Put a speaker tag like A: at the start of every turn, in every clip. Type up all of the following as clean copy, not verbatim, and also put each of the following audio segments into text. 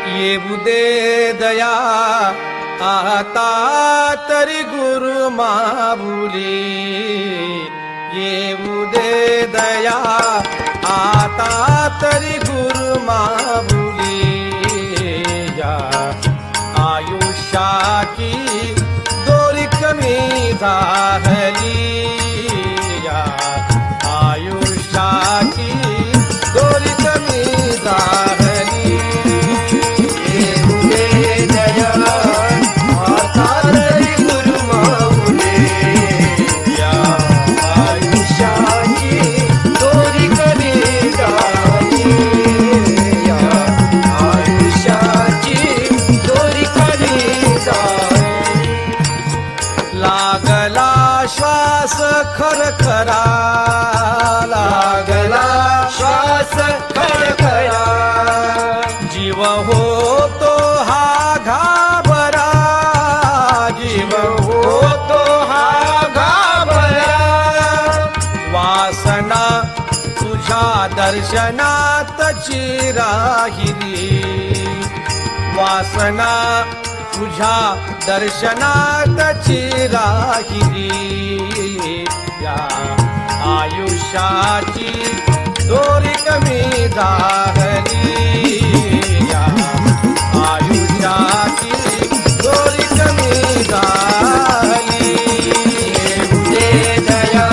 A: येऊ दे दया आता तरी गुरु माऊली, येऊ दे दया आता तरी गुरु माऊली, या आयुष्याची दोरी कमी झाली, या आयुष्याची दोरी कमी झाली. लागला श्वास खरखरा, लागला श्वास खरखरा, जीव होतो हा घाबरा, जीव होतो हा घाबरा, वासना तुझ्या दर्शनातची राहिली, वासना तुझ्या दर्शनातची राहिली, या आयुष्याची दोरी कमी झाली, या आयुष्याची दोरी कमी झाली. दया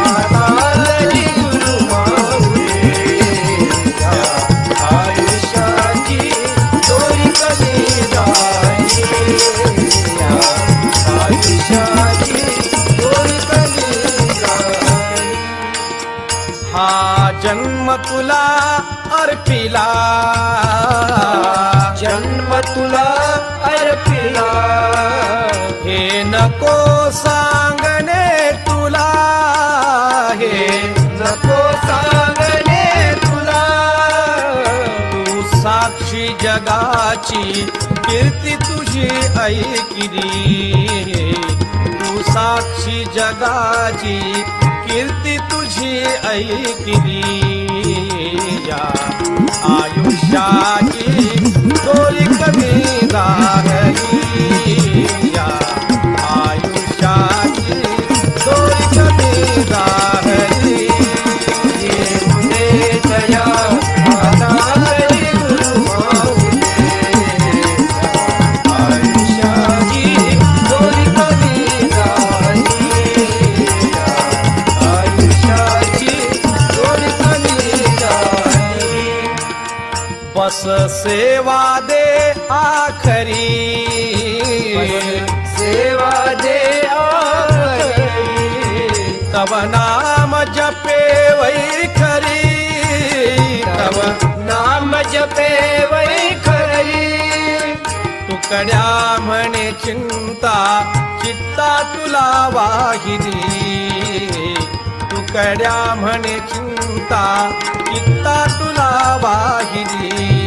A: आता तरी गुरु माऊली, आयुष्याची दोरी कमी झाली, आयुष्याची दोरी कमी झाली. हा जन्म तुला अर्पिला, जन्म तुला अर्पिला, हे नको सांगणे तुला, हे नको सांगणे तुला, तू साक्षी जगाची कीर्ती तुझी ऐकिली, तू साक्षी जगाची कीर्ती तुझी ऐकिली, या आयुष्याची दोरी कमी झाली, या आयुष्याची दोरी कमी झाली. येऊ दे दया आता तरी गुरु माऊली, आयुष्याची दोरी कमी झाली, आयुष्याची दोरी कमी झाली. बस सेवा दे आखरी, सेवा दे आखरी, तब नाम जपे वै खरी, तब नाम जपे वै खरी, तुकड्या म्हणे चिंता चित्ता तुला वाहिली, तुकड्या म्हणे चिंता चित्ता तुला वाहिली,